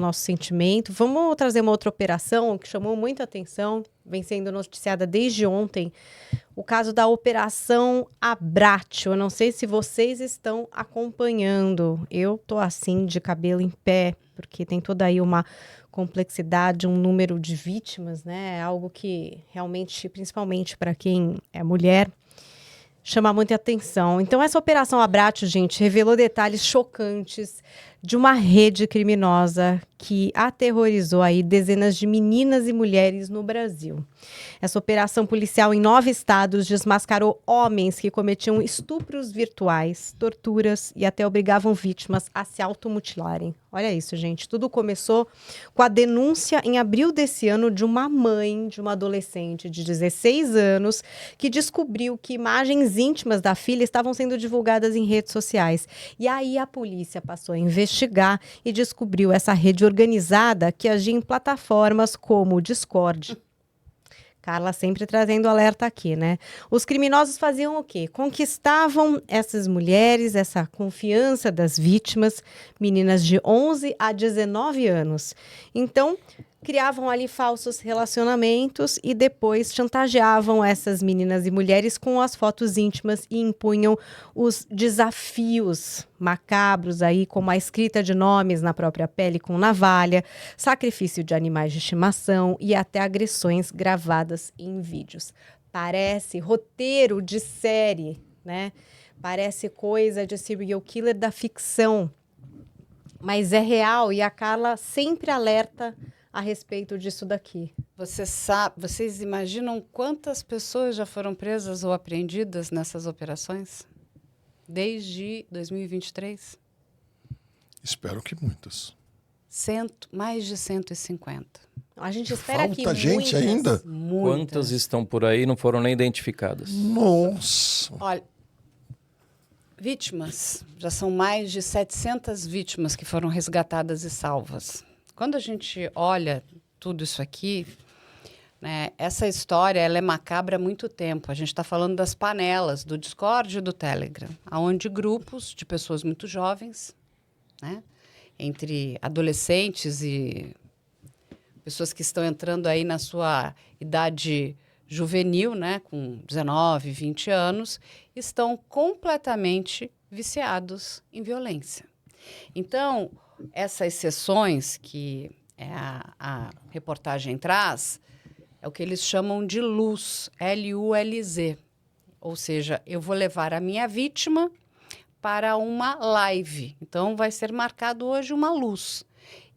nosso sentimento. Vamos trazer uma outra operação que chamou muita atenção, vem sendo noticiada desde ontem, o caso da Operação Abratio. Eu não sei se vocês estão acompanhando. Eu tô assim, de cabelo em pé, porque tem toda aí uma complexidade, um número de vítimas, né? Algo que realmente, principalmente para quem é mulher, chama muita atenção. Então, essa Operação Abratio, gente, revelou detalhes chocantes de uma rede criminosa que aterrorizou aí dezenas de meninas e mulheres no Brasil. Essa operação policial em 9 estados desmascarou homens que cometiam estupros virtuais, torturas e até obrigavam vítimas a se automutilarem. Olha isso, gente. Tudo começou com a denúncia em abril desse ano de uma mãe de uma adolescente de 16 anos que descobriu que imagens íntimas da filha estavam sendo divulgadas em redes sociais. E aí a polícia passou a investigar e descobriu essa rede organizada que agia em plataformas como o Discord. Carla sempre trazendo alerta aqui, né? Os criminosos faziam o quê? Conquistavam essas mulheres, essa confiança das vítimas, meninas de 11 a 19 anos. Então, criavam ali falsos relacionamentos e depois chantageavam essas meninas e mulheres com as fotos íntimas e impunham os desafios macabros aí, como a escrita de nomes na própria pele com navalha, sacrifício de animais de estimação e até agressões gravadas em vídeos. Parece roteiro de série, né? Parece coisa de serial killer da ficção, mas é real e a Carla sempre alerta a respeito disso daqui. Vocês imaginam quantas pessoas já foram presas ou apreendidas nessas operações? Desde 2023? Espero que muitas. Mais de 150. A gente espera que Falta gente ainda? Quantas estão por aí e não foram nem identificadas? Nossa. Olha, vítimas, já são mais de 700 vítimas que foram resgatadas e salvas. Quando a gente olha tudo isso aqui, né, essa história ela é macabra há muito tempo. A gente está falando das panelas, do Discord e do Telegram, onde grupos de pessoas muito jovens, né, entre adolescentes e pessoas que estão entrando aí na sua idade juvenil, né, com 19, 20 anos, estão completamente viciados em violência. Então, essas sessões que a reportagem traz é o que eles chamam de luz, L-U-L-Z. Ou seja, eu vou levar a minha vítima para uma live. Então, vai ser marcado hoje uma luz.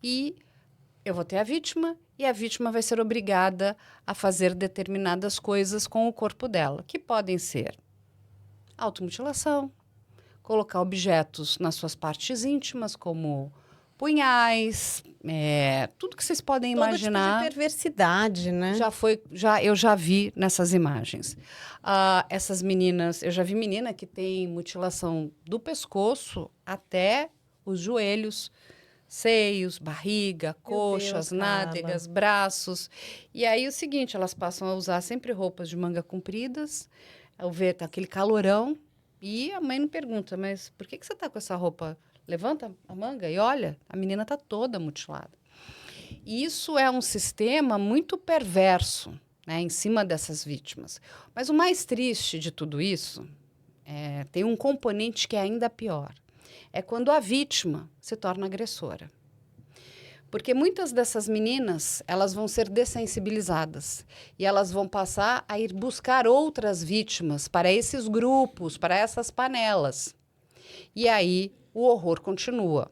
E eu vou ter a vítima e a vítima vai ser obrigada a fazer determinadas coisas com o corpo dela, que podem ser automutilação, colocar objetos nas suas partes íntimas, como punhais, tudo que vocês podem imaginar. Todo tipo de perversidade, né? Eu já vi nessas imagens. Essas meninas, eu já vi menina que tem mutilação do pescoço até os joelhos, seios, barriga, coxas, nádegas, braços. E aí o seguinte, elas passam a usar sempre roupas de manga compridas, ao ver aquele calorão, e a mãe não pergunta, mas por que você está com essa roupa? Levanta a manga e olha, a menina está toda mutilada. E isso é um sistema muito perverso, né, em cima dessas vítimas. Mas o mais triste de tudo isso tem um componente que é ainda pior. É quando a vítima se torna agressora. Porque muitas dessas meninas, elas vão ser dessensibilizadas e elas vão passar a ir buscar outras vítimas para esses grupos, para essas panelas. E aí o horror continua.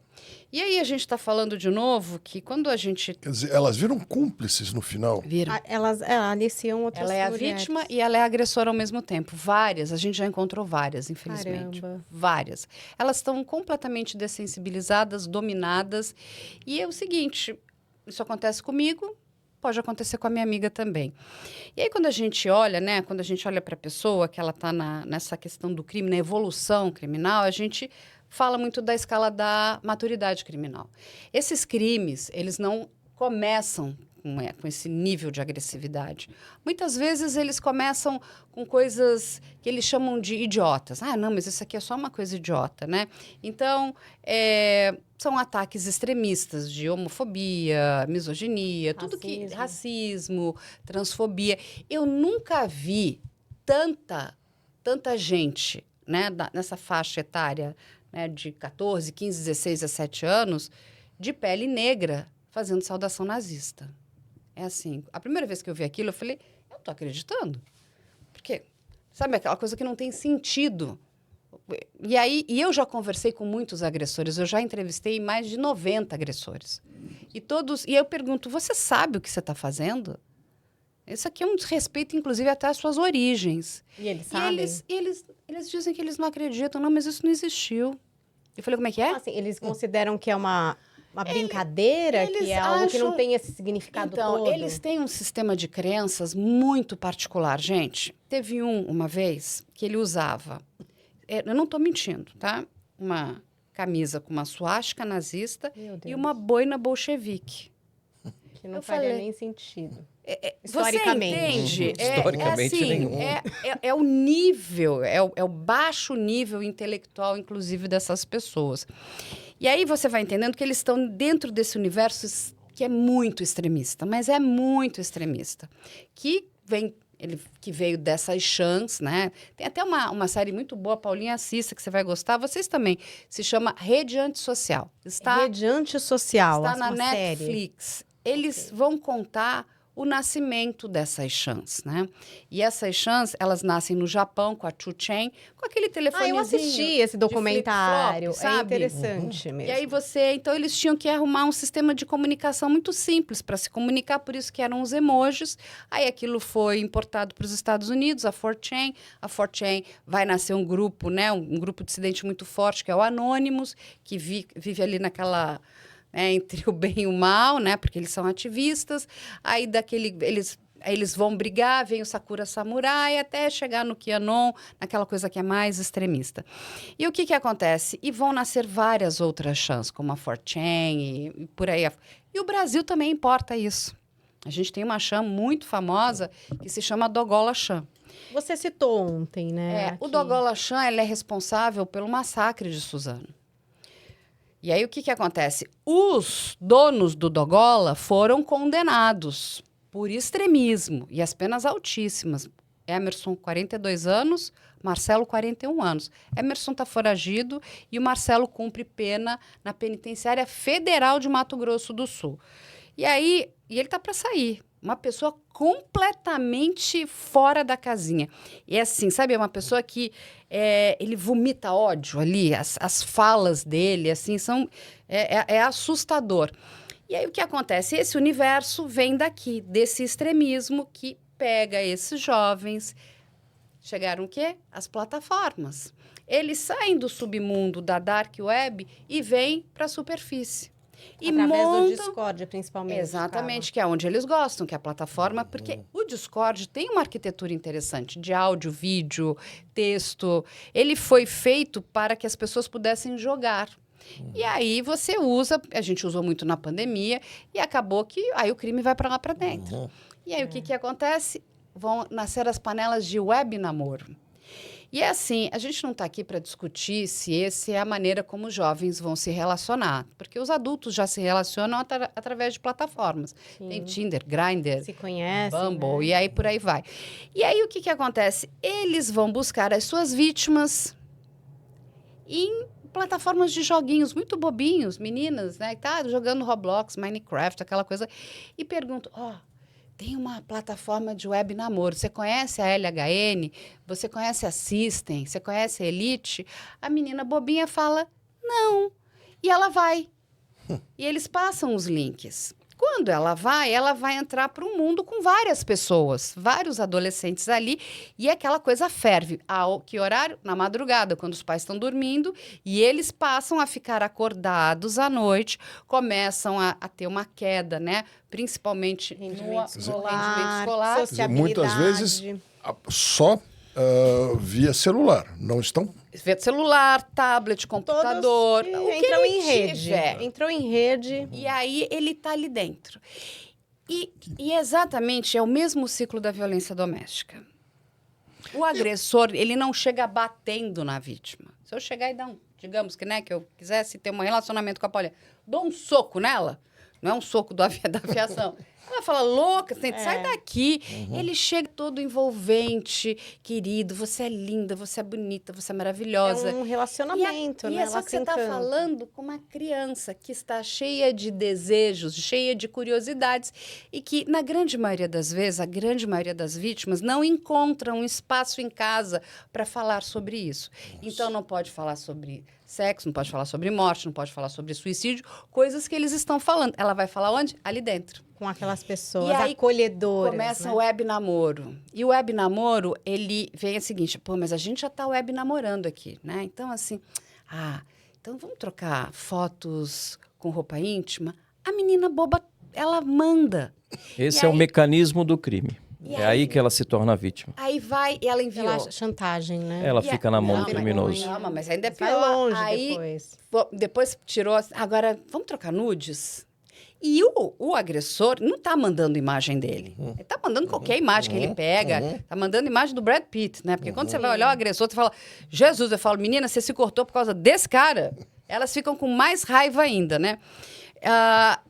E aí a gente está falando de novo que quando a gente... Quer dizer, elas viram cúmplices no final? Viram. Elas aliciam outras Ela é a mulheres. vítima e ela é a agressora ao mesmo tempo. Várias, a gente já encontrou várias, infelizmente. Caramba. Várias. Elas estão completamente dessensibilizadas, dominadas. E é o seguinte, isso acontece comigo, pode acontecer com a minha amiga também. E aí quando a gente olha, né, quando a gente olha para a pessoa, que ela está nessa questão do crime, na evolução criminal, a gente fala muito da escala da maturidade criminal. Esses crimes, eles não começam com esse nível de agressividade. Muitas vezes eles começam com coisas que eles chamam de idiotas. Ah, não, mas isso aqui é só uma coisa idiota, né? Então, são ataques extremistas de homofobia, misoginia, tudo que... Racismo, transfobia. Eu nunca vi tanta gente, né, nessa faixa etária, né, de 14, 15, 16, 17 anos, de pele negra, fazendo saudação nazista. É assim, a primeira vez que eu vi aquilo, eu falei, eu não tô acreditando. Porque, sabe, aquela coisa que não tem sentido. E eu já conversei com muitos agressores, eu já entrevistei mais de 90 agressores. E eu pergunto, você sabe o que você está fazendo? Isso aqui é um desrespeito, inclusive, até às suas origens. E eles sabem? E eles dizem que eles não acreditam. Não, mas isso não existiu. Eu falei, como é que é? Assim, eles consideram que é uma brincadeira, que é algo que não tem esse significado todo? Então, eles têm um sistema de crenças muito particular. Gente, teve uma vez que ele usava... eu não estou mentindo, tá? Uma camisa com uma suástica nazista e uma boina bolchevique. Que não faria nem sentido. Historicamente. Você entende? Historicamente, assim, nenhum. É o nível, é o baixo nível intelectual, inclusive, dessas pessoas. E aí você vai entendendo que eles estão dentro desse universo que é muito extremista, mas é muito extremista. Que veio dessas chans, né? Tem até uma série muito boa, Paulinha, assista, que você vai gostar. Vocês também. Se chama Rede Antissocial. Rede Antissocial, está na série. Netflix. Eles vão contar o nascimento dessas chans, né? E essas chans, elas nascem no Japão com a Chu-Chen, com aquele telefonezinho. Eu assisti esse documentário, sabe? É interessante mesmo. E aí então eles tinham que arrumar um sistema de comunicação muito simples para se comunicar, por isso que eram os emojis. Aí aquilo foi importado para os Estados Unidos, a 4chan. A 4chan vai nascer um grupo, né? Um grupo dissidente muito forte, que é o Anonymous, que vive ali naquela... entre o bem e o mal, né? Porque eles são ativistas. Aí eles vão brigar, vem o Sakura Samurai, até chegar no QAnon, naquela coisa que é mais extremista. E o que acontece? E vão nascer várias outras chans, como a 4chan e por aí. E o Brasil também importa isso. A gente tem uma chan muito famosa que se chama Dogola Chan. Você citou ontem, né? O Dogola Chan, ela é responsável pelo massacre de Suzano. E aí, o que acontece? Os donos do Dogola foram condenados por extremismo e as penas altíssimas. Emerson, 42 anos, Marcelo, 41 anos. Emerson está foragido e o Marcelo cumpre pena na Penitenciária Federal de Mato Grosso do Sul. E ele está para sair. Uma pessoa completamente fora da casinha. E assim, sabe, é uma pessoa que ele vomita ódio ali, as falas dele, assim, é assustador. E aí o que acontece? Esse universo vem daqui, desse extremismo que pega esses jovens. Chegaram o quê? As plataformas. Eles saem do submundo da dark web e vêm para a superfície. Através do Discord, principalmente. Exatamente, que é onde eles gostam, que é a plataforma, porque o Discord tem uma arquitetura interessante de áudio, vídeo, texto. Ele foi feito para que as pessoas pudessem jogar. E aí você a gente usou muito na pandemia, e acabou que aí o crime vai para lá para dentro. E aí o que acontece? Vão nascer as panelas de web namoro. E é assim, a gente não está aqui para discutir se essa é a maneira como os jovens vão se relacionar, porque os adultos já se relacionam através de plataformas. Sim. Tem Tinder, Grindr, se conhece, Bumble, né? E aí por aí vai. E aí o que acontece? Eles vão buscar as suas vítimas em plataformas de joguinhos muito bobinhos, meninas, né? Tá jogando Roblox, Minecraft, aquela coisa, e perguntam, tem uma plataforma de web namoro. Você conhece a LHN? Você conhece a System? Você conhece a Elite? A menina bobinha fala, não. E ela vai. E eles passam os links. Quando ela vai entrar para um mundo com várias pessoas, vários adolescentes ali, e aquela coisa ferve. Que horário? Na madrugada, quando os pais estão dormindo, e eles passam a ficar acordados à noite, começam a ter uma queda, né? Principalmente no rendimento escolar. Sociabilidade. Muitas vezes só via celular, não estão? Via celular, tablet, computador. Entrou em rede. Entrou em rede. E aí ele está ali dentro. E exatamente é o mesmo ciclo da violência doméstica. O agressor, ele não chega batendo na vítima. Se eu chegar e dar digamos que, né, que eu quisesse ter um relacionamento com a Paulinha, dou um soco nela, não é um soco da aviação. Ela fala, louca, sai daqui. Ele chega todo envolvente, querido, você é linda, você é bonita, você é maravilhosa. É um relacionamento, né? E é só que você está falando com uma criança que está cheia de desejos, cheia de curiosidades e que, na grande maioria das vezes, a grande maioria das vítimas não encontram um espaço em casa para falar sobre isso. Então, não pode falar sobre sexo, não pode falar sobre morte, não pode falar sobre suicídio, coisas que eles estão falando. Ela vai falar onde? Ali dentro. Com aquelas pessoas E aí acolhedoras. Começa né? o web namoro. E o web namoro, ele vem o seguinte, mas a gente já está web namorando aqui, né? Então, assim, então vamos trocar fotos com roupa íntima? A menina boba, ela manda. Esse é o mecanismo do crime. E É aí que ela se torna vítima. Aí vai e ela enviou. Pela chantagem, né? Ela fica na mão do criminoso. Não, mas ainda é pior. Vai longe aí, depois. Depois tirou... Agora, vamos trocar nudes? E o agressor não está mandando imagem dele. Ele está mandando qualquer imagem que ele pega. Está mandando imagem do Brad Pitt, né? Porque quando você vai olhar o agressor, você fala... Jesus, eu falo, menina, você se cortou por causa desse cara? Elas ficam com mais raiva ainda, né?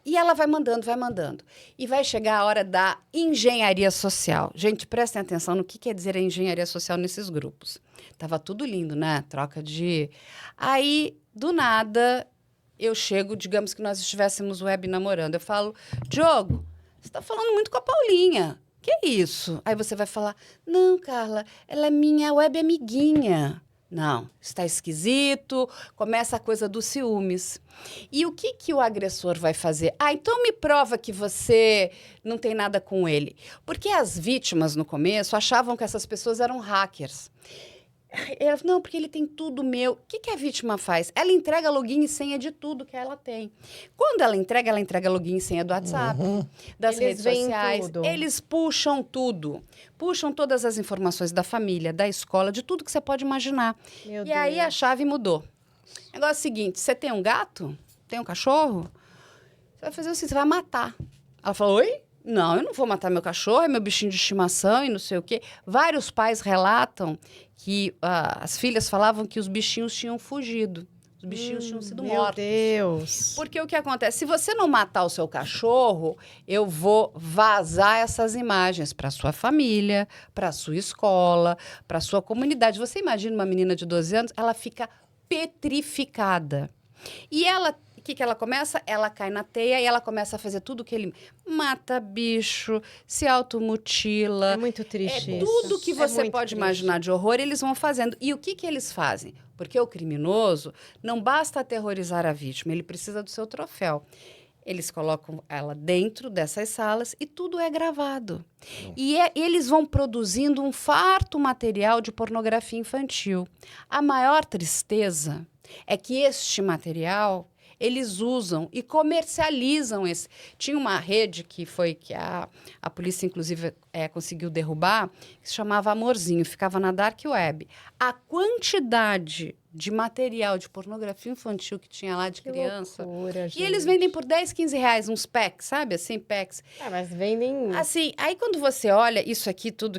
E ela vai mandando, vai mandando. E vai chegar a hora da engenharia social. Gente, prestem atenção no que quer dizer a engenharia social nesses grupos. Tava tudo lindo, né? Troca de... Aí, do nada, eu chego, digamos que nós estivéssemos web namorando. Eu falo, Diogo, você tá falando muito com a Paulinha. Que é isso? Aí você vai falar, não, Carla, ela é minha web amiguinha. Não, está esquisito, começa a coisa dos ciúmes. E o que o agressor vai fazer? Então me prova que você não tem nada com ele. Porque as vítimas, no começo, achavam que essas pessoas eram hackers. Ela, não, porque ele tem tudo meu. O que a vítima faz? Ela entrega login e senha de tudo que ela tem. Quando ela entrega login e senha do WhatsApp, das redes sociais. Tudo. Eles puxam tudo. Puxam todas as informações da família, da escola, de tudo que você pode imaginar. Meu E aí Deus. a chave mudou. O negócio é o seguinte, você tem um gato? Tem um cachorro? Você vai fazer o seguinte, você vai matar. Ela falou, oi? Não, eu não vou matar meu cachorro, é meu bichinho de estimação e não sei o quê. Vários pais relatam que as filhas falavam que os bichinhos tinham fugido. Os bichinhos tinham sido mortos. Meu Deus. Porque o que acontece? Se você não matar o seu cachorro, eu vou vazar essas imagens para sua família, para sua escola, para sua comunidade. Você imagina uma menina de 12 anos, ela fica petrificada. E ela... O que ela começa? Ela cai na teia e ela começa a fazer tudo que ele... Mata bicho, se automutila. É muito triste isso. Tudo que você muito pode triste. imaginar de horror, eles vão fazendo. E o que eles fazem? Porque o criminoso não basta aterrorizar a vítima, ele precisa do seu troféu. Eles colocam ela dentro dessas salas e tudo é gravado. E eles vão produzindo um farto material de pornografia infantil. A maior tristeza é que este material... eles usam e comercializam esse. Tinha uma rede que a polícia, inclusive, conseguiu derrubar, que se chamava Amorzinho, ficava na Dark Web. A quantidade de material de pornografia infantil que tinha lá de criança. Loucura, E eles vendem por 10, 15 reais, uns packs, sabe? Assim, packs. Mas vendem... Assim, aí quando você olha isso aqui, tudo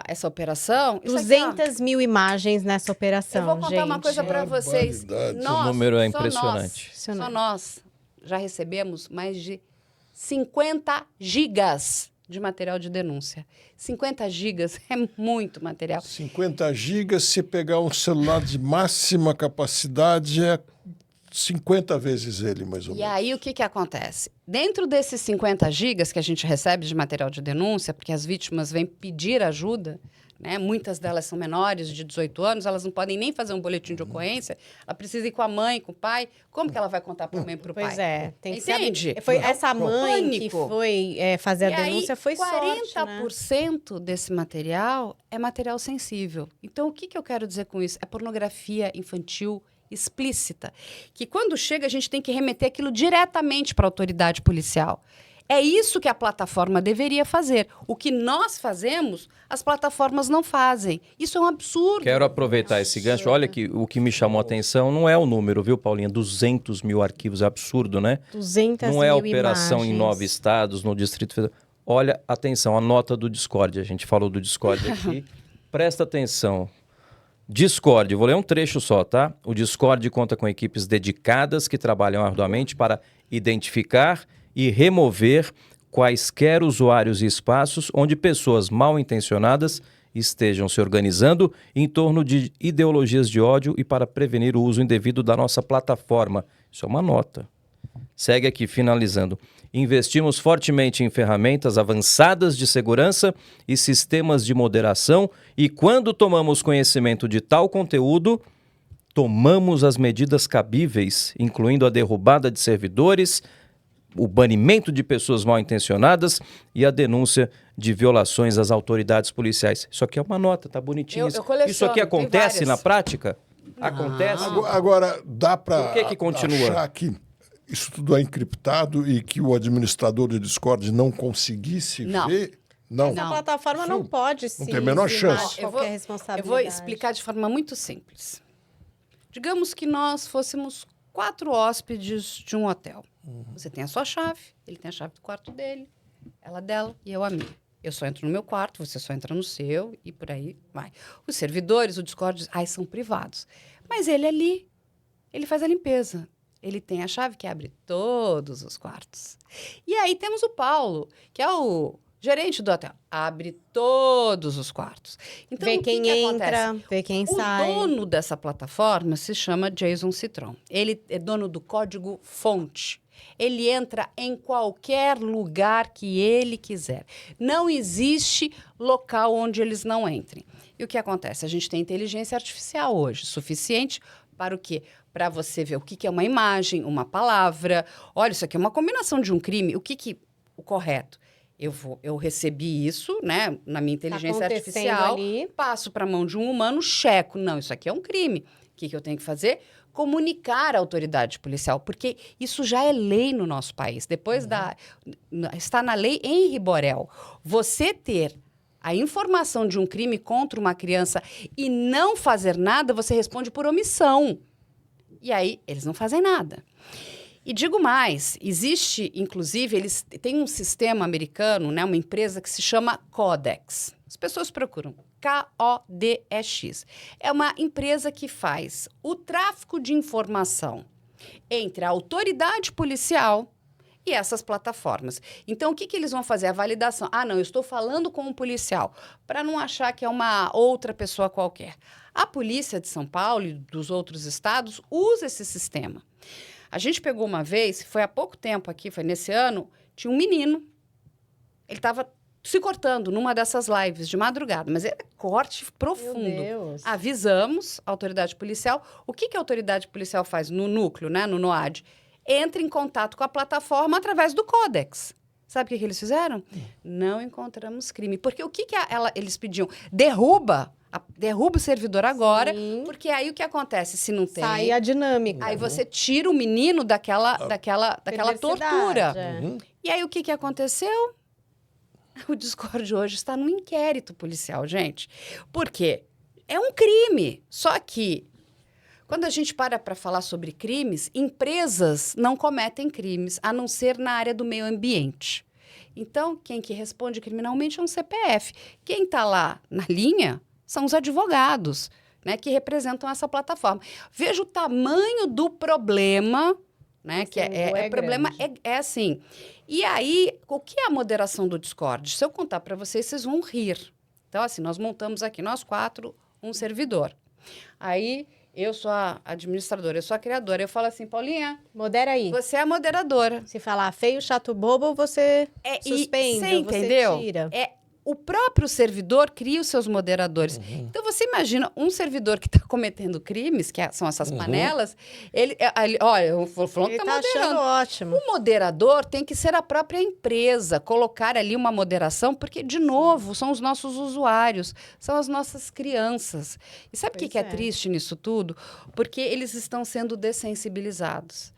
essa operação... isso aqui, ó, 200 mil imagens nessa operação, eu vou contar gente. uma coisa para vocês. Barbaridade. Nós, O número é só impressionante. Só nós já recebemos mais de 50 gigas de material de denúncia. 50 gigas é muito material. 50 gigas, se pegar um celular de máxima capacidade, é 50 vezes ele, mais ou E menos. aí, o que acontece? Dentro desses 50 gigas que a gente recebe de material de denúncia, porque as vítimas vêm pedir ajuda, né? Muitas delas são menores, de 18 anos, elas não podem nem fazer um boletim de ocorrência, ela precisa ir com a mãe, com o pai. Como que ela vai contar para a mãe e para o pai? Pois é. Tem que Entende? Foi essa mãe que Pânico. foi fazer a E denúncia, aí, foi sorte, né? 40% desse material é material sensível. Então, o que eu quero dizer com isso? É pornografia infantil explícita. Que quando chega, a gente tem que remeter aquilo diretamente para a autoridade policial. É isso que a plataforma deveria fazer. O que nós fazemos, as plataformas não fazem. Isso é um absurdo. Quero aproveitar esse gancho. Olha que o que me chamou a atenção não é o número, viu, Paulinha? 200 mil arquivos, é absurdo, né? 200 Não é a mil operação em imagens. 9 estados, no Distrito Federal. Olha, atenção, a nota do Discord. A gente falou do Discord aqui. Presta atenção. Discord, vou ler um trecho só, tá? O Discord conta com equipes dedicadas que trabalham arduamente para identificar e remover quaisquer usuários e espaços onde pessoas mal intencionadas estejam se organizando em torno de ideologias de ódio e para prevenir o uso indevido da nossa plataforma. Isso é uma nota. Segue aqui, finalizando. Investimos fortemente em ferramentas avançadas de segurança e sistemas de moderação e quando tomamos conhecimento de tal conteúdo, tomamos as medidas cabíveis, incluindo a derrubada de servidores, o banimento de pessoas mal intencionadas e a denúncia de violações às autoridades policiais. Isso aqui é uma nota, tá bonitinho. Eu coleciono, isso aqui tem acontece várias. na prática? Acontece? Agora, dá para Por que continua? achar que isso tudo é encriptado e que o administrador do Discord não conseguisse Não. ver? Não. Essa plataforma não Isso pode se tem a menor eximar chance. de Eu qualquer vou responsabilidade. explicar de forma muito simples. Digamos que nós fôssemos 4 hóspedes de um hotel. Você tem a sua chave, ele tem a chave do quarto dele, ela dela e eu a minha. Eu só entro no meu quarto, você só entra no seu e por aí vai. Os servidores, o Discord, são privados. Mas ele ali, ele faz a limpeza. Ele tem a chave que abre todos os quartos. E aí temos o Paulo, que é o gerente do hotel. Abre todos os quartos. Então, Vê o que quem que entra, acontece? vê quem O sai. dono dessa plataforma se chama Jason Citron. Ele é dono do código fonte. Ele entra em qualquer lugar que ele quiser. Não existe local onde eles não entrem. E o que acontece? A gente tem inteligência artificial hoje, suficiente para o quê? Para você ver o que é uma imagem, uma palavra. Olha, isso aqui é uma combinação de um crime. O correto? Eu recebi isso, né, na minha inteligência acontecendo artificial, ali. passo para a mão de um humano, checo. Não, isso aqui é um crime. O que eu tenho que fazer? Comunicar à autoridade policial, porque isso já é lei no nosso país. Depois está na lei Henri Borel. Você ter a informação de um crime contra uma criança e não fazer nada, você responde por omissão. E aí, eles não fazem nada. E digo mais, existe, inclusive, eles têm um sistema americano, né, uma empresa que se chama Codex. As pessoas procuram Codex. É uma empresa que faz o tráfico de informação entre a autoridade policial e essas plataformas. Então, o que eles vão fazer? A validação. Ah, não, eu estou falando com um policial, para não achar que é uma outra pessoa qualquer. A polícia de São Paulo e dos outros estados usa esse sistema. A gente pegou uma vez, foi há pouco tempo aqui, foi nesse ano, tinha um menino, ele estava se cortando numa dessas lives de madrugada, mas era corte profundo. Meu Deus. Avisamos a autoridade policial. O que a autoridade policial faz no núcleo, né, no NOAD? Entra em contato com a plataforma através do Codex. Sabe o que eles fizeram? Não encontramos crime. Porque o que eles pediam? Derruba o servidor agora, Sim. porque aí o que acontece se não tem? Sai a dinâmica. Aí você tira o menino daquela Perversidade, tortura. é. E aí o que aconteceu? O Discord hoje está num inquérito policial, gente. Por quê? É um crime. Só que, quando a gente para falar sobre crimes, empresas não cometem crimes, a não ser na área do meio ambiente. Então, quem que responde criminalmente é um CPF. Quem está lá na linha são os advogados, né, que representam essa plataforma. Veja o tamanho do problema, né, que é problema, é assim. E aí, o que é a moderação do Discord? Se eu contar para vocês, vocês vão rir. Então, assim, nós montamos aqui, nós 4, um servidor. Aí, eu sou a administradora, eu sou a criadora. Eu falo assim, Paulinha, Modera aí. você é a moderadora. Se falar feio, chato, bobo, você suspende, você entendeu? você tira. O próprio servidor cria os seus moderadores. Então, você imagina um servidor que está cometendo crimes, que são essas panelas, olha, eu falando que Ele está tá achando moderando. ótimo. O moderador tem que ser a própria empresa, colocar ali uma moderação, porque, de novo, são os nossos usuários, são as nossas crianças. E sabe o que é triste nisso tudo? Porque eles estão sendo dessensibilizados.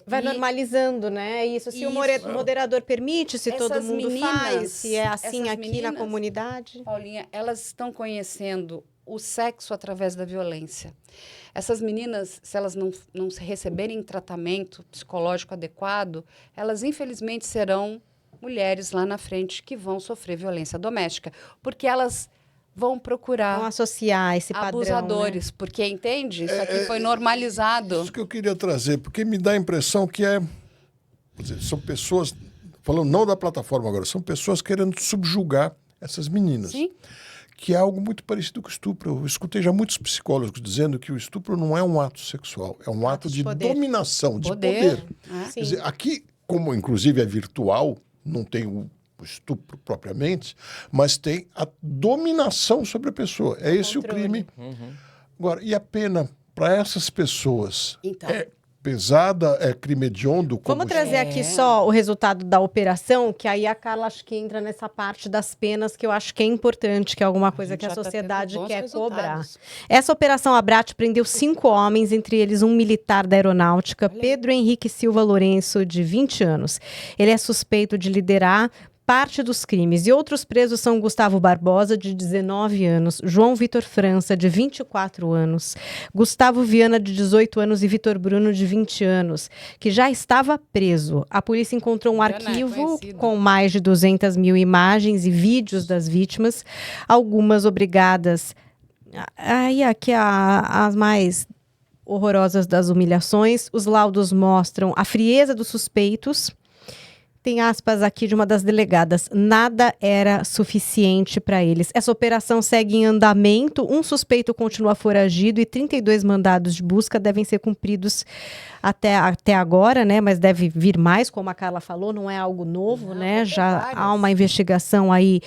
Vai normalizando, né? Isso, se o moderador permite, se todo Essas mundo faz, se é assim aqui meninas, na comunidade. Paulinha, elas estão conhecendo o sexo através da violência. Essas meninas, se elas não receberem tratamento psicológico adequado, elas infelizmente serão mulheres lá na frente que vão sofrer violência doméstica, porque elas vão procurar Vão associar esse padrão, abusadores, né? porque, entende? Isso aqui foi normalizado. Isso que eu queria trazer, porque me dá a impressão que quer dizer, são pessoas, falando não da plataforma agora, são pessoas querendo subjugar essas meninas. Sim. Que é algo muito parecido com o estupro. Eu escutei já muitos psicólogos dizendo que o estupro não é um ato sexual, é um ato de dominação, de poder. Quer dizer, aqui, como inclusive é virtual, não tem o estupro propriamente, mas tem a dominação sobre a pessoa. É esse o crime. Agora, e a pena para essas pessoas é pesada, é crime hediondo? Vamos trazer aqui só o resultado da operação, que aí a Carla acho que entra nessa parte das penas, que eu acho que é importante, que é alguma coisa que a sociedade quer cobrar. Essa operação Abrate prendeu 5 homens, entre eles um militar da aeronáutica, Pedro Henrique Silva Lourenço, de 20 anos. Ele é suspeito de liderar parte dos crimes. E outros presos são Gustavo Barbosa, de 19 anos, João Vitor França, de 24 anos, Gustavo Viana, de 18 anos e Vitor Bruno, de 20 anos, que já estava preso. A polícia encontrou um arquivo com mais de 200 mil imagens e vídeos das vítimas, algumas obrigadas. Aí aqui as mais horrorosas das humilhações. Os laudos mostram a frieza dos suspeitos. Tem aspas aqui de uma das delegadas. Nada era suficiente para eles. Essa operação segue em andamento. Um suspeito continua foragido e 32 mandados de busca devem ser cumpridos até agora, né? Mas deve vir mais, como a Carla falou, não é algo novo, né? Já há uma investigação aí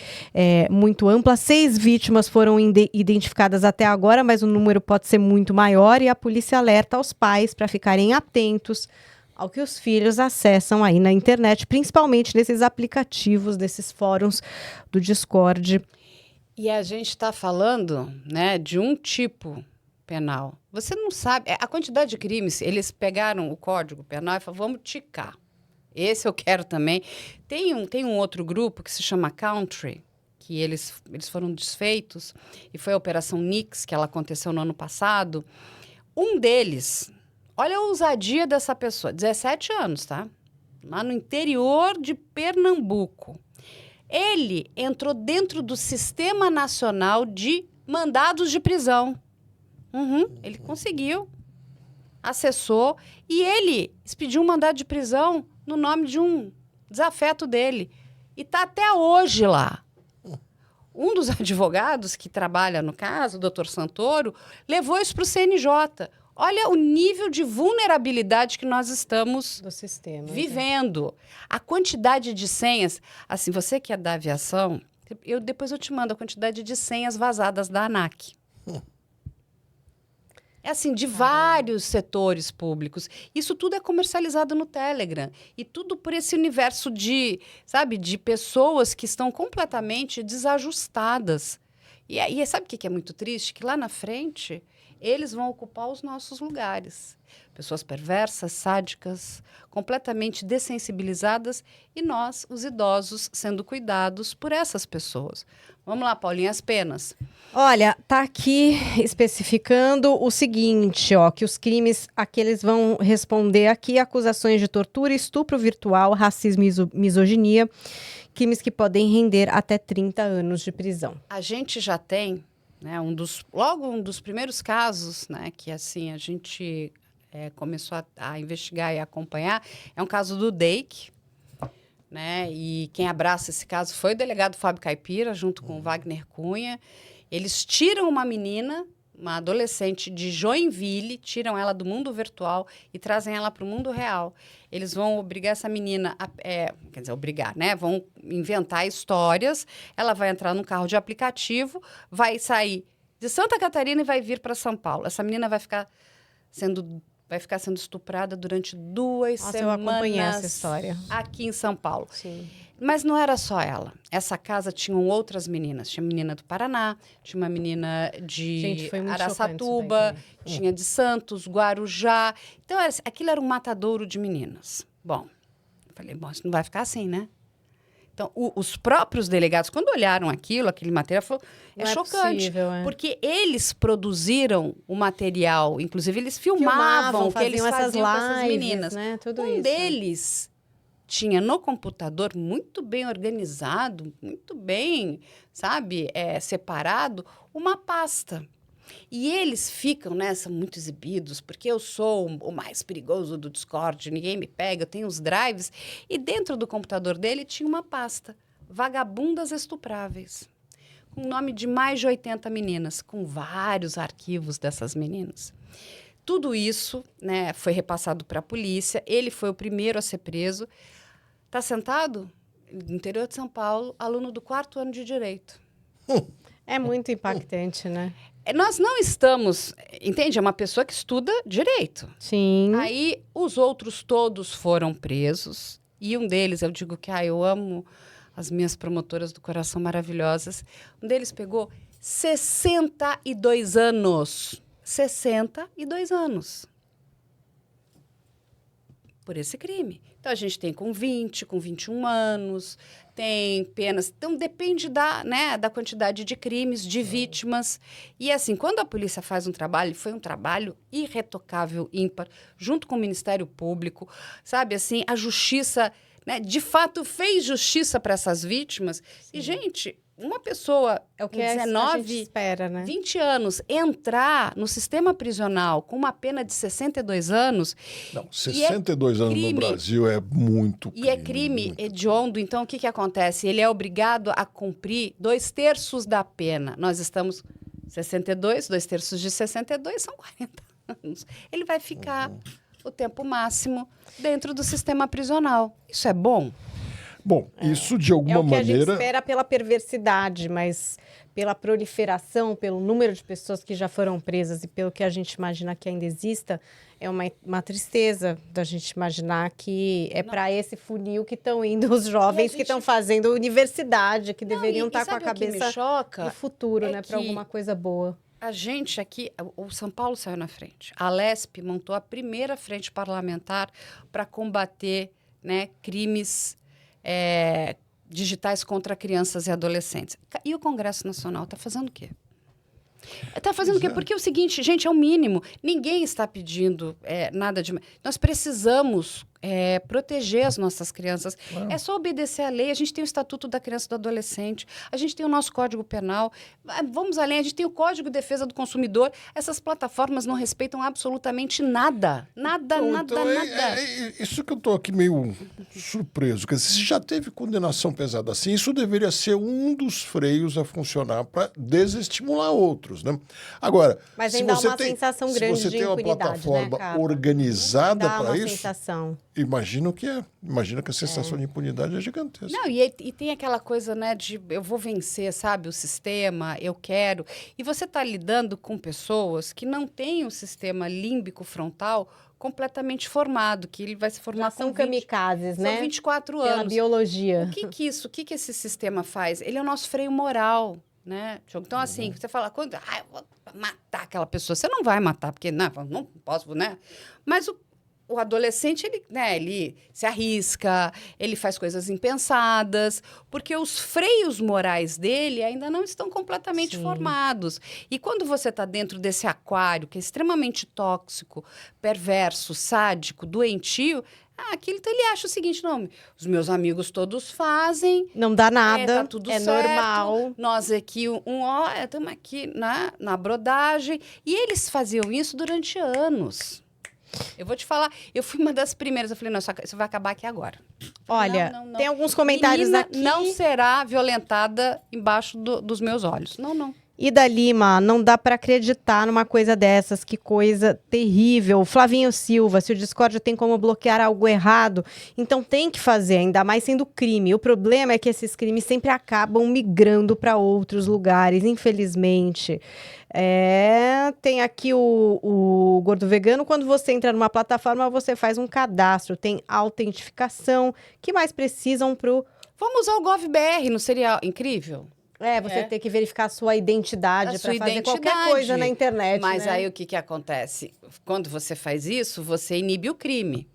muito ampla. 6 vítimas foram identificadas até agora, mas o número pode ser muito maior e a polícia alerta aos pais para ficarem atentos ao que os filhos acessam aí na internet, principalmente nesses aplicativos, desses fóruns do Discord. E a gente está falando, né, de um tipo penal. Você não sabe, a quantidade de crimes, eles pegaram o Código Penal e falaram, vamos ticar. Esse eu quero também. Tem um outro grupo que se chama Country, que eles foram desfeitos, e foi a Operação Nix, que ela aconteceu no ano passado. Um deles... Olha a ousadia dessa pessoa, 17 anos, tá? Lá no interior de Pernambuco. Ele entrou dentro do Sistema Nacional de Mandados de Prisão. Ele conseguiu, acessou, e ele expediu um mandado de prisão no nome de um desafeto dele. E está até hoje lá. Um dos advogados que trabalha no caso, o doutor Santoro, levou isso para o CNJ. Olha o nível de vulnerabilidade que nós estamos vivendo. A quantidade de senhas... Assim, você que é da aviação, depois eu te mando a quantidade de senhas vazadas da ANAC. É assim, de vários setores públicos. Isso tudo é comercializado no Telegram. E tudo por esse universo de pessoas que estão completamente desajustadas. E sabe o que é muito triste? Que lá na frente... eles vão ocupar os nossos lugares. Pessoas perversas, sádicas, completamente dessensibilizadas e nós, os idosos, sendo cuidados por essas pessoas. Vamos lá, Paulinha, as penas. Olha, tá aqui especificando o seguinte, que os crimes a que eles vão responder aqui, acusações de tortura, estupro virtual, racismo e misoginia, crimes que podem render até 30 anos de prisão. A gente já tem... né, um dos primeiros casos, né, que assim a gente começou a investigar e acompanhar é um caso do DEIC, né, e quem abraça esse caso foi o delegado Fábio Caipira, junto com o Wagner Cunha. Eles tiram uma menina, uma adolescente de Joinville, tiram ela do mundo virtual e trazem ela para o mundo real. Eles vão obrigar essa menina, vão inventar histórias, ela vai entrar num carro de aplicativo, vai sair de Santa Catarina e vai vir para São Paulo. Essa menina vai ficar sendo estuprada durante 2 semanas eu acompanhei essa história aqui em São Paulo. Sim. Mas não era só ela. Essa casa tinham outras meninas. Tinha menina do Paraná, tinha uma menina de Araçatuba, tinha de Santos, Guarujá. Então, aquilo era um matadouro de meninas. Bom, eu falei, bom, isso não vai ficar assim, né? Então, os próprios delegados, quando olharam aquele material, falaram, é chocante. Possível, porque eles produziram o material, inclusive eles filmavam o que eles faziam com essas meninas. Né? Tudo um deles tinha no computador, muito bem organizado, muito bem, sabe, separado, uma pasta. E eles ficam nessa muito exibidos, porque eu sou o mais perigoso do Discord, ninguém me pega, eu tenho os drives. E dentro do computador dele tinha uma pasta, Vagabundas Estupráveis, com o nome de mais de 80 meninas, com vários arquivos dessas meninas. Tudo isso, né, foi repassado para a polícia, ele foi o primeiro a ser preso. Está sentado? No interior de São Paulo, aluno do 4º ano de Direito. É muito impactante, né? Nós não estamos... Entende? É uma pessoa que estuda Direito. Sim. Aí, os outros todos foram presos. E um deles, eu digo que eu amo as minhas promotoras do coração maravilhosas. Um deles pegou 62 anos. 62 anos. Por esse crime. Então, a gente tem com 20, com 21 anos, tem penas... Então, depende da quantidade de crimes, de vítimas. E, assim, quando a polícia faz um trabalho, foi um trabalho irretocável, ímpar, junto com o Ministério Público, sabe, assim, a justiça, né, de fato, fez justiça para essas vítimas. Sim. E, gente... Uma pessoa com 19, espera, né? 20 anos entrar no sistema prisional com uma pena de 62 anos... Não, 62 anos no Brasil é muito crime. E é crime hediondo. Então, o que acontece? Ele é obrigado a cumprir 2/3 da pena. Nós estamos 62, 2/3 de 62 são 40 anos. Ele vai ficar o tempo máximo dentro do sistema prisional. Isso é bom? Bom, isso de alguma maneira... É o que a gente espera pela perversidade, mas pela proliferação, pelo número de pessoas que já foram presas e pelo que a gente imagina que ainda exista, é uma tristeza da gente imaginar que é para esse funil que estão indo os jovens que estão fazendo universidade, que deveriam estar com a cabeça no futuro, né, para alguma coisa boa. A gente aqui, o São Paulo saiu na frente. A Alesp montou a primeira frente parlamentar para combater, né, crimes... digitais contra crianças e adolescentes. E o Congresso Nacional está fazendo o quê? Está fazendo o quê? Porque é o seguinte, gente, é o mínimo. Ninguém está pedindo nada de... Nós precisamos proteger as nossas crianças. Claro. É só obedecer à lei. A gente tem o Estatuto da Criança e do Adolescente. A gente tem o nosso Código Penal. Vamos além. A gente tem o Código de Defesa do Consumidor. Essas plataformas não respeitam absolutamente nada. Nada. Isso que eu estou aqui meio surpreso. Quer dizer, se já teve condenação pesada assim, isso deveria ser um dos freios a funcionar para desestimular outros, né? Agora, mas ainda dá uma sensação grande de impunidade, se você tem uma plataforma organizada para isso... sensação. Imagina que a sensação de impunidade é gigantesca. Não, e tem aquela coisa, né, de eu vou vencer, sabe, o sistema, eu quero. E você está lidando com pessoas que não têm o sistema límbico frontal completamente formado, que ele vai se formar com 20, kamikazes, né? São 24 anos. Pela biologia. O que esse sistema faz? Ele é o nosso freio moral, né? Então, assim, você fala, eu vou matar aquela pessoa. Você não vai matar, porque não posso, né? Mas o adolescente, ele se arrisca, ele faz coisas impensadas, porque os freios morais dele ainda não estão completamente formados. E quando você está dentro desse aquário, que é extremamente tóxico, perverso, sádico, doentio, aquilo então ele acha o seguinte, não, os meus amigos todos fazem. Não dá nada, tá tudo certo, normal. Nós aqui, estamos aqui na brodagem. E eles faziam isso durante anos. Eu vou te falar, eu fui uma das primeiras, eu falei, não, isso vai acabar aqui agora. Olha, não. Tem alguns comentários Menina aqui. Não será violentada embaixo dos meus olhos. Não. Ida Lima, não dá para acreditar numa coisa dessas, que coisa terrível. Flavinho Silva, se o Discord tem como bloquear algo errado, então tem que fazer, ainda mais sendo crime. O problema é que esses crimes sempre acabam migrando para outros lugares, infelizmente. Tem aqui o Gordo Vegano, quando você entra numa plataforma, você faz um cadastro, tem autentificação. O que mais precisam pro Vamos usar o GovBR, não seria incrível? Você ter que verificar a sua identidade para fazer qualquer coisa na internet. Mas aí o que acontece? Quando você faz isso, você inibe o crime.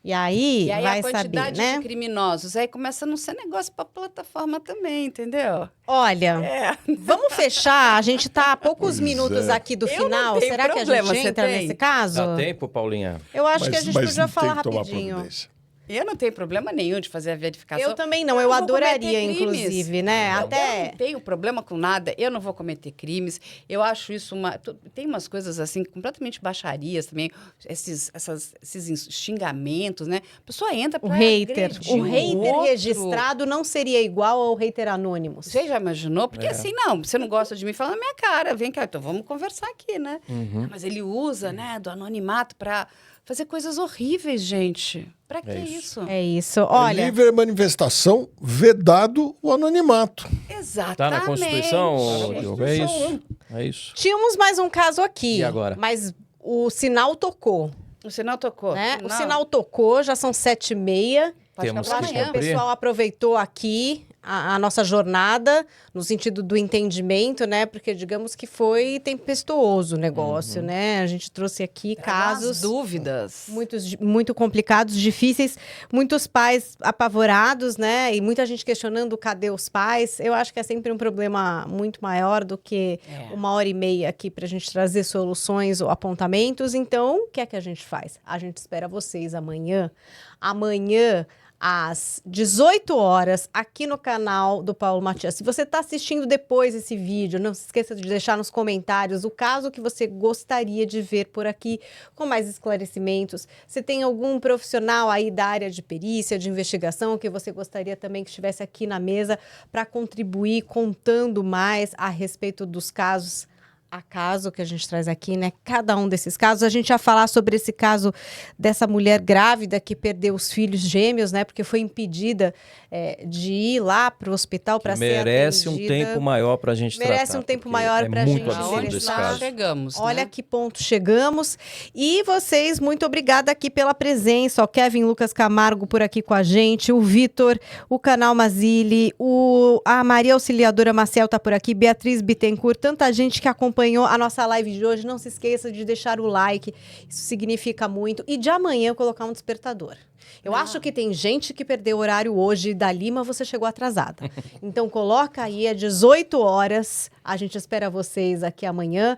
E aí vai a quantidade saber, né? de criminosos, aí começa a não ser negócio para a plataforma também, entendeu? Olha, vamos fechar. A gente está a poucos minutos aqui do final. Será que a gente entra nesse caso? Dá tempo, Paulinha? Eu acho que a gente podia falar rapidinho. Eu não tenho problema nenhum de fazer a verificação. Eu também não, eu adoraria, inclusive, né? Eu não tenho problema com nada, eu não vou cometer crimes. Eu acho isso tem umas coisas assim, completamente baixarias também, esses xingamentos, né? A pessoa entra para o hater registrado não seria igual ao hater anônimo. Você já imaginou? Porque assim, não, você não gosta de mim, fala na minha cara, vem cá, então vamos conversar aqui, né? Mas ele usa, né, do anonimato para fazer coisas horríveis, gente. Pra que isso? É isso. Olha, livre manifestação, vedado o anonimato. Exatamente. Tá na Constituição, Diogo? É isso. É isso. Tínhamos mais um caso aqui. E agora? Mas o sinal tocou. O sinal tocou. Né? O sinal tocou, já são 7h30. Temos Eu acho que que o cumprir. pessoal aproveitou aqui a nossa jornada, no sentido do entendimento, né? Porque digamos que foi tempestuoso o negócio, né? A gente trouxe aqui casos... dúvidas. Muito complicados, difíceis. Muitos pais apavorados, né? E muita gente questionando cadê os pais. Eu acho que é sempre um problema muito maior do que 1h30 aqui para a gente trazer soluções ou apontamentos. Então, o que é que a gente faz? A gente espera vocês amanhã. Amanhã, às 18 horas, aqui no canal do Paulo Matias. Se você está assistindo depois esse vídeo, não se esqueça de deixar nos comentários o caso que você gostaria de ver por aqui, com mais esclarecimentos. Se tem algum profissional aí da área de perícia, de investigação, que você gostaria também que estivesse aqui na mesa para contribuir, contando mais a respeito dos casos a caso que a gente traz aqui, né? Cada um desses casos. A gente ia falar sobre esse caso dessa mulher grávida que perdeu os filhos gêmeos, né? Porque foi impedida de ir lá para o hospital para ser atendida. Merece um tempo maior para a gente tratar. Merece um tempo maior para a gente nós chegamos, né? Olha que ponto chegamos. E vocês, muito obrigada aqui pela presença. O Kevin Lucas Camargo por aqui com a gente, o Vitor, o Canal Mazili, a Maria Auxiliadora Maciel tá por aqui, Beatriz Bittencourt, tanta gente que acompanhou a nossa live de hoje. Não se esqueça de deixar o like, isso significa muito. E de amanhã eu colocar um despertador. Eu acho que tem gente que perdeu o horário hoje da Lima, você chegou atrasada. Então coloca aí, é 18 horas, a gente espera vocês aqui amanhã.